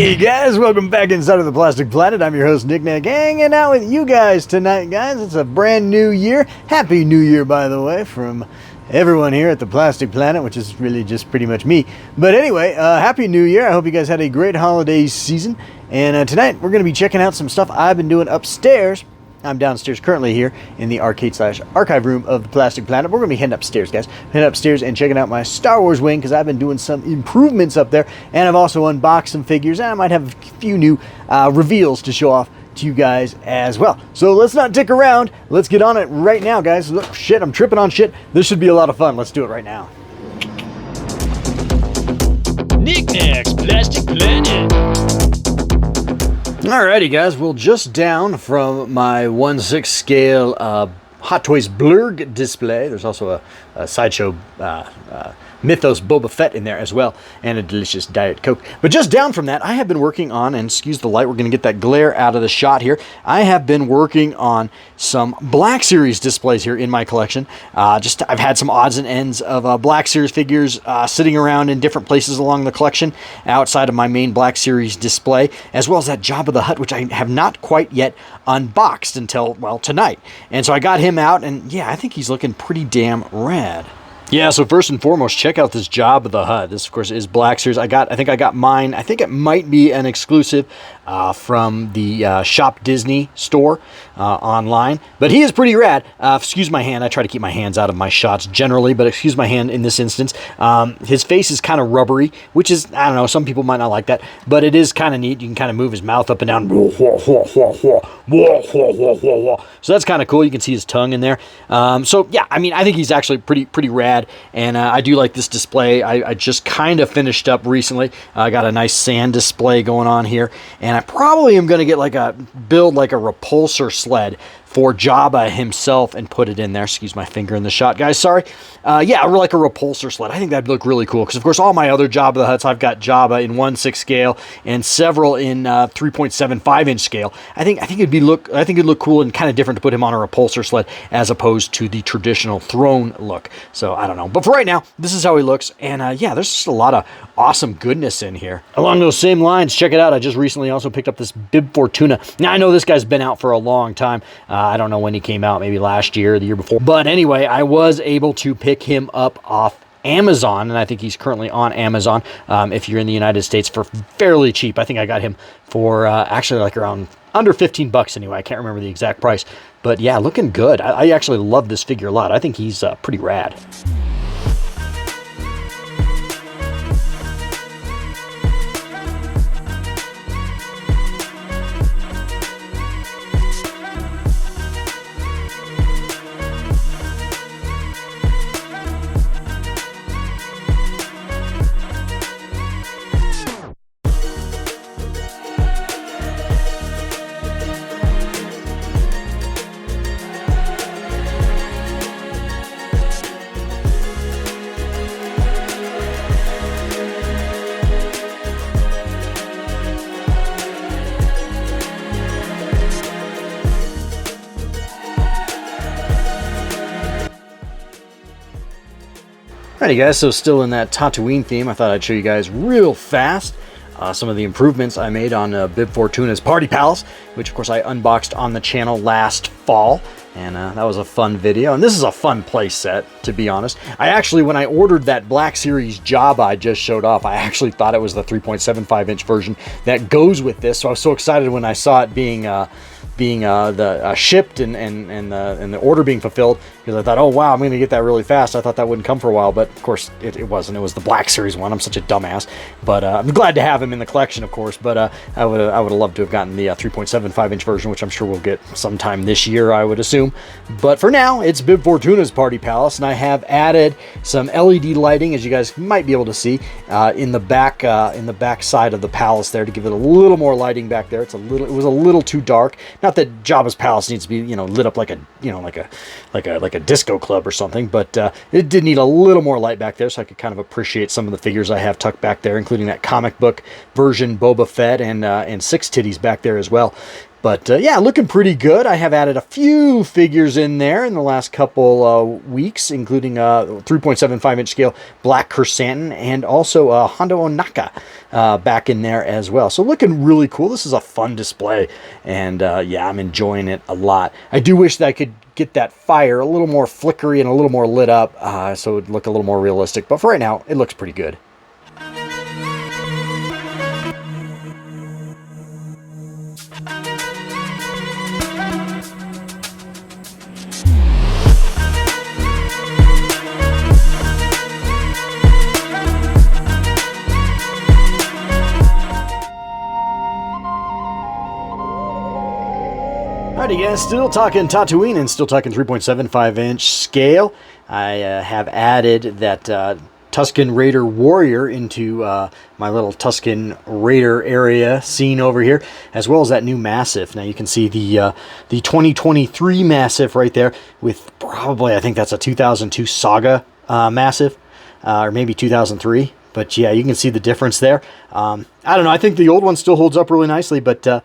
Hey guys, welcome back inside of the Plastic Planet. I'm your host Nick Nack, hanging out with you guys tonight, guys. It's a brand new year. Happy New Year, by the way, from everyone here at the Plastic Planet, which is really just pretty much me. But anyway, Happy New Year. I hope you guys had a great holiday season. And tonight we're going to be checking out some stuff I've been doing upstairs. I'm downstairs currently here in the arcade/archive room of the Plastic Planet. We're going to be heading upstairs, guys. Heading upstairs and checking out my Star Wars wing because I've been doing some improvements up there. And I've also unboxed some figures. And I might have a few new reveals to show off to you guys as well. So let's not dick around. Let's get on it right now, guys. Look, shit, I'm tripping on shit. This should be a lot of fun. Let's do it right now. Nick Nack's Plastic Planet. Alrighty, guys, well, just down from my 1/6 scale Hot Toys Blurg display. There's also a Sideshow Mythos Boba Fett in there as well, and a delicious Diet Coke. But just down from that, I have been working on, and excuse the light, we're going to get that glare out of the shot here. I have been working on some Black Series displays here in my collection. I've had some odds and ends of Black Series figures sitting around in different places along the collection outside of my main Black Series display, as well as that Jabba the Hutt, which I have not quite yet unboxed until, well, tonight. And so I got him out, and yeah, I think he's looking pretty damn rad. Yeah, so first and foremost, check out this Jabba the Hutt. This, of course, is Black Series. I think I got mine. I think it might be an exclusive from the Shop Disney store online. But he is pretty rad. Excuse my hand. I try to keep my hands out of my shots generally, but excuse my hand in this instance. His face is kind of rubbery, which is, I don't know, some people might not like that, but it is kind of neat. You can kind of move his mouth up and down. So that's kind of cool. You can see his tongue in there. So, yeah, I mean, I think he's actually pretty rad. And I do like this display. I just kind of finished up recently. I got a nice sand display going on here. And I probably am going to build like a repulsor sled for Jabba himself and put it in there. Excuse my finger in the shot, guys. Sorry. Yeah, like a repulsor sled. I think that'd look really cool because, of course, all my other Jabba the Hutts, I've got Jabba in 1/6 scale and several in 3.75-inch scale. I think it'd look cool and kind of different to put him on a repulsor sled as opposed to the traditional throne look. So I don't know, but for right now, this is how he looks. And yeah, there's just a lot of awesome goodness in here. Along those same lines, check it out. I just recently also picked up this Bib Fortuna. Now I know this guy's been out for a long time. I don't know when he came out, maybe last year or the year before. But anyway, I was able to pick him up off Amazon, and I think he's currently on Amazon if you're in the United States for fairly cheap. I think I got him for actually like around under 15 bucks anyway. I can't remember the exact price. But yeah, looking good. I actually love this figure a lot. I think he's pretty rad. Alrighty, guys, so still in that Tatooine theme, I thought I'd show you guys real fast some of the improvements I made on Bib Fortuna's Party Palace, which, of course, I unboxed on the channel last fall. And that was a fun video. And this is a fun play set, to be honest. I actually, when I ordered that Black Series Jabba I just showed off, I actually thought it was the 3.75-inch version that goes with this. So I was so excited when I saw it being shipped and the order being fulfilled, because I thought, oh wow, I'm going to get that really fast. I thought that wouldn't come for a while, but of course it wasn't. It was the Black Series one. I'm such a dumbass, but I'm glad to have him in the collection, of course. But I would have loved to have gotten the 3.75-inch version, which I'm sure we'll get sometime this year, I would assume. But for now, it's Bib Fortuna's Party Palace, and I have added some LED lighting, as you guys might be able to see, in the back side of the palace there, to give it a little more lighting back there. It was a little too dark. Not that Jabba's palace needs to be, lit up like a disco club or something, but it did need a little more light back there, so I could kind of appreciate some of the figures I have tucked back there, including that comic book version Boba Fett and Six Titties back there as well. But yeah, looking pretty good. I have added a few figures in there in the last couple weeks, including a 3.75-inch scale Black Chrysanthemum and also Hondo Onaka back in there as well. So looking really cool. This is a fun display, and yeah, I'm enjoying it a lot. I do wish that I could get that fire a little more flickery and a little more lit up, so it would look a little more realistic. But for right now, it looks pretty good. Alrighty guys, still talking Tatooine and still talking 3.75-inch scale. I have added that Tusken Raider Warrior into my little Tusken Raider area scene over here, as well as that new Massif. Now you can see the 2023 Massif right there with probably, I think that's a 2002 Saga Massif, or maybe 2003. But yeah, you can see the difference there. I don't know. I think the old one still holds up really nicely, but the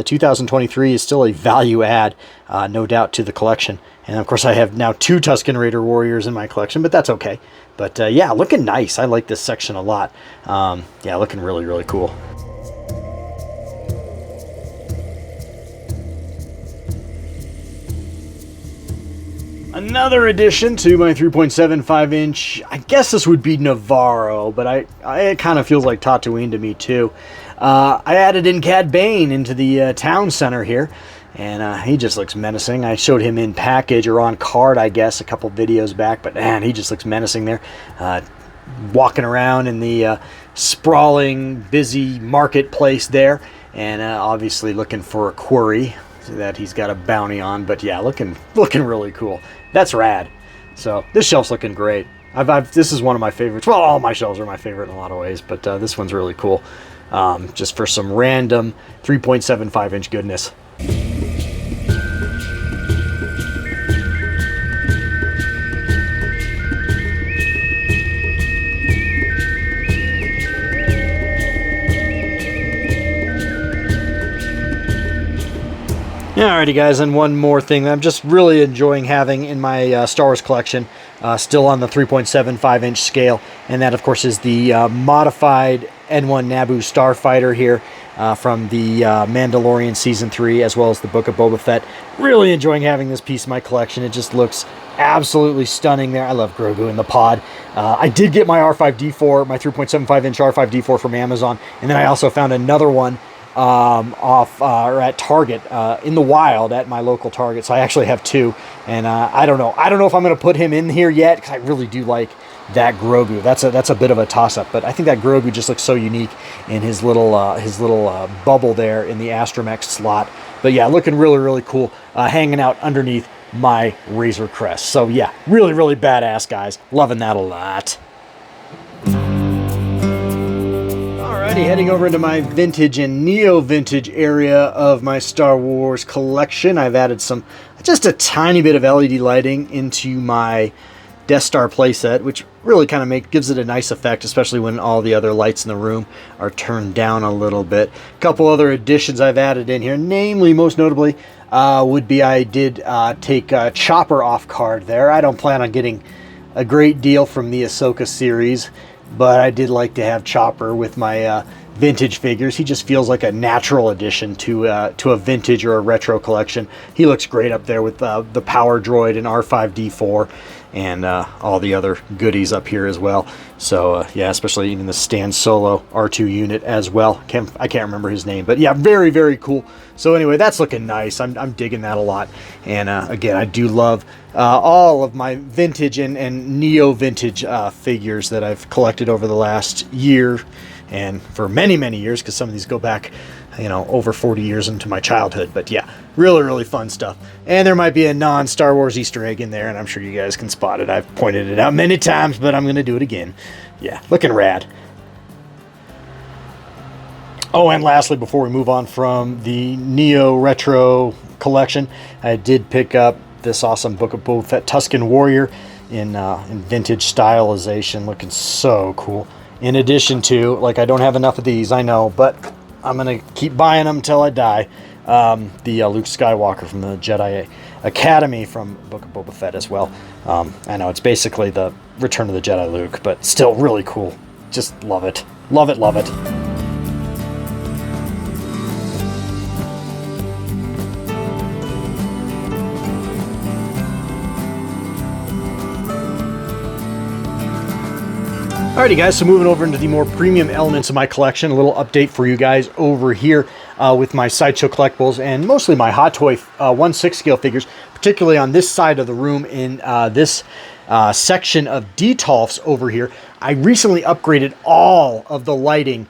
2023 is still a value add, no doubt, to the collection. And of course, I have now 2 Tusken Raider Warriors in my collection, but that's okay. But yeah, looking nice. I like this section a lot. Yeah, looking really, really cool. Another addition to my 3.75-inch, I guess this would be Navarro, but it kind of feels like Tatooine to me too. I added in Cad Bane into the town center here, and he just looks menacing. I showed him in package or on card, I guess, a couple videos back, but man, he just looks menacing there. Walking around in the sprawling, busy marketplace there, and obviously looking for a quarry that he's got a bounty on. But yeah, looking really cool. That's rad. So this shelf's looking great. This is one of my favorites. Well, all my shelves are my favorite in a lot of ways, but this one's really cool. Just for some random 3.75-inch goodness. Alrighty guys, and one more thing that I'm just really enjoying having in my Star Wars collection, still on the 3.75-inch scale, and that of course is the modified N1 Naboo Starfighter here from the Mandalorian Season 3, as well as the Book of Boba Fett. Really enjoying having this piece in my collection. It just looks absolutely stunning there. I love Grogu in the pod. I did get my R5D4, my 3.75-inch R5D4 from Amazon, and then I also found another one or at Target in the wild at my local Target. So I actually have 2, and I don't know if I'm going to put him in here yet, because I really do like that Grogu. That's a bit of a toss-up, but I think that Grogu just looks so unique in his little bubble there in the Astromech slot. But yeah, looking really, really cool, hanging out underneath my Razor Crest. So yeah, really, really badass, guys. Loving that a lot. Heading over into my vintage and neo-vintage area of my Star Wars collection. I've added just a tiny bit of LED lighting into my Death Star playset, which really kind of gives it a nice effect, especially when all the other lights in the room are turned down a little bit. A couple other additions I've added in here, namely, most notably, would be I did take Chopper off card there. I don't plan on getting a great deal from the Ahsoka series, but I did like to have Chopper with my vintage figures. He just feels like a natural addition to a vintage or a retro collection. He looks great up there with the Power Droid and R5D4 and all the other goodies up here as well. So yeah, especially even the Stan Solo R2 unit as well. I can't remember his name, but yeah, very, very cool. So anyway, that's looking nice. I'm digging that a lot. And again, I do love all of my vintage and neo-vintage figures that I've collected over the last year and for many, many years, because some of these go back, over 40 years into my childhood. But yeah, really, really fun stuff. And there might be a non-Star Wars Easter egg in there, and I'm sure you guys can spot it. I've pointed it out many times, but I'm going to do it again. Yeah, looking rad. Oh, and lastly, before we move on from the Neo Retro collection, I did pick up this awesome Book of Boba Fett Tusken Warrior in vintage stylization, looking so cool. In addition to, I don't have enough of these, I know, but I'm going to keep buying them till I die. the Luke Skywalker from the Jedi Academy from Book of Boba Fett as well. I know it's basically the Return of the Jedi Luke, but still really cool. Just love it. Love it, love it. Alrighty guys, so moving over into the more premium elements of my collection, a little update for you guys over here with my Sideshow Collectibles and mostly my Hot Toy 1/6 scale figures, particularly on this side of the room in this section of Detolfs over here. I recently upgraded all of the lighting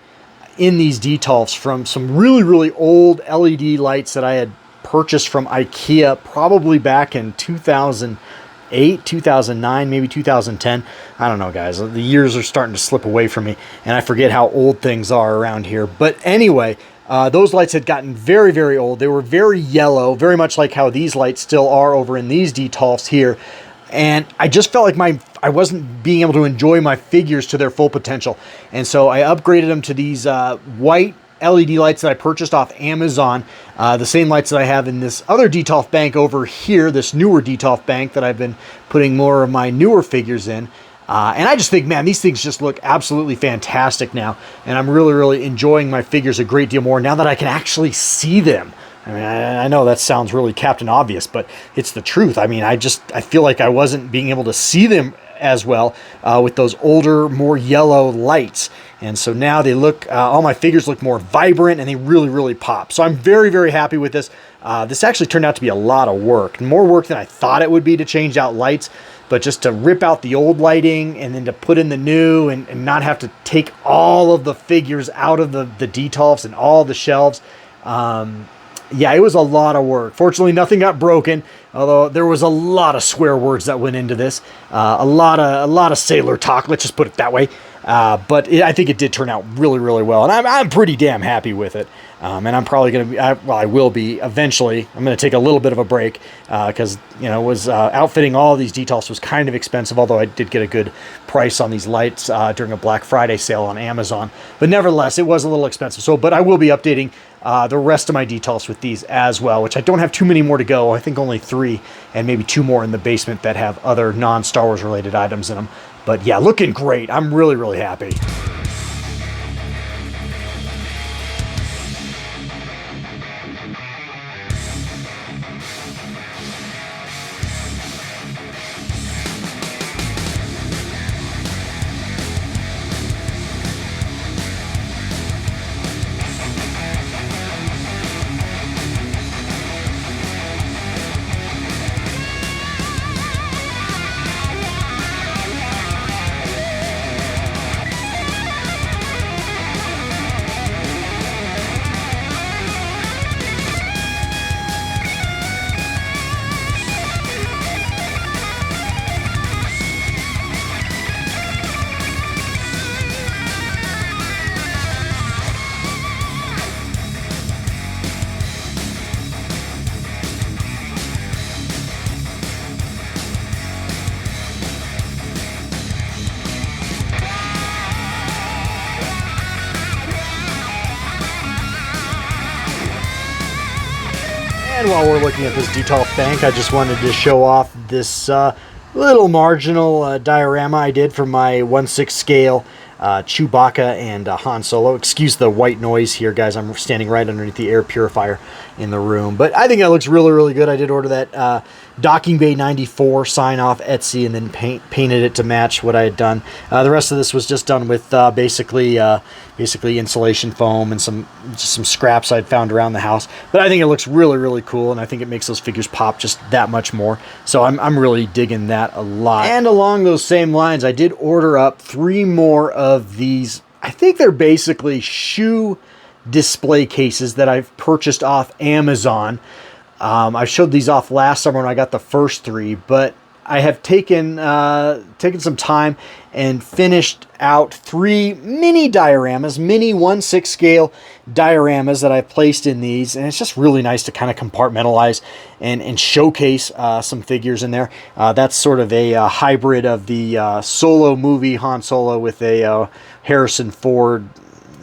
in these Detolfs from some really, really old LED lights that I had purchased from IKEA probably back in 2008, 2009, maybe 2010. I don't know, guys. The years are starting to slip away from me, and I forget how old things are around here. But anyway, those lights had gotten very, very old. They were very yellow, very much like how these lights still are over in these Detolfs here. And I just felt like I wasn't being able to enjoy my figures to their full potential. And so I upgraded them to these white LED lights that I purchased off Amazon. The same lights that I have in this other Detolf bank over here, this newer Detolf bank that I've been putting more of my newer figures in. And I just think, man, these things just look absolutely fantastic now. And I'm really, really enjoying my figures a great deal more now that I can actually see them. I mean, I know that sounds really Captain Obvious, but it's the truth. I mean, I feel like I wasn't being able to see them as well with those older, more yellow lights. And so now they look, all my figures look more vibrant and they really, really pop. So I'm very, very happy with this. This actually turned out to be a lot of work, more work than I thought it would be to change out lights, but just to rip out the old lighting and then to put in the new and not have to take all of the figures out of the Detolfs and all the shelves. Yeah, it was a lot of work. Fortunately, nothing got broken, although there was a lot of swear words that went into this. A lot of sailor talk, let's just put it that way. But I think it did turn out really, really well, and I'm pretty damn happy with it. And I'm probably going to be, well, I will be eventually. I'm going to take a little bit of a break because, you know, outfitting all of these Detolfs was kind of expensive, although I did get a good price on these lights during a Black Friday sale on Amazon. But nevertheless, it was a little expensive. So, but I will be updating the rest of my Detolfs with these as well, which I don't have too many more to go. I think only 3 and maybe 2 more in the basement that have other non-Star Wars related items in them. But yeah, looking great. I'm really, really happy. And while we're looking at this Detolf bank, I just wanted to show off this little marginal diorama I did for my 1/6 scale Chewbacca and Han Solo. Excuse the white noise here, guys. I'm standing right underneath the air purifier in the room. But I think that looks really, really good. I did order that Docking Bay 94 sign off Etsy and then painted it to match what I had done. The rest of this was just done with basically insulation foam and just some scraps I'd found around the house. But I think it looks really, really cool, and I think it makes those figures pop just that much more. So I'm really digging that a lot. And along those same lines, I did order up 3 more of these. I think they're basically shoe display cases that I've purchased off Amazon. I showed these off last summer when I got the first 3, but I have taken some time and finished out 3 mini dioramas, mini 1/6 scale dioramas that I've placed in these, and it's just really nice to kind of compartmentalize and showcase some figures in there. That's sort of a hybrid of the Solo movie Han Solo with a Harrison Ford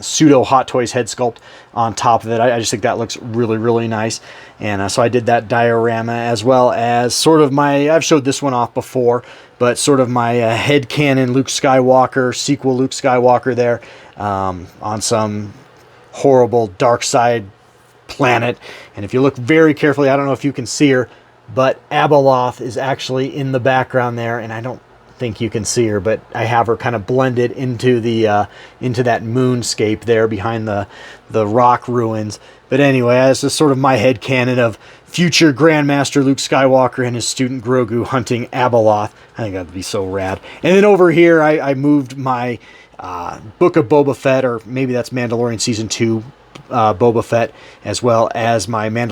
pseudo Hot Toys head sculpt on top of it. I just think that looks really, really nice. And so I did that diorama, as well as sort of my, I've showed this one off before, but sort of my headcanon Luke Skywalker, sequel Luke Skywalker there, on some horrible dark side planet. And if you look very carefully, I don't know if you can see her, but Abeloth is actually in the background there, and I don't think you can see her, but I have her kind of blended into the into that moonscape there behind the rock ruins. But anyway, this is sort of my headcanon of future Grandmaster Luke Skywalker and his student Grogu hunting Abeloth. I think that'd be so rad. And then over here, I moved my Book of Boba Fett, or maybe that's Mandalorian Season 2 Boba Fett, as well as my Mandalorian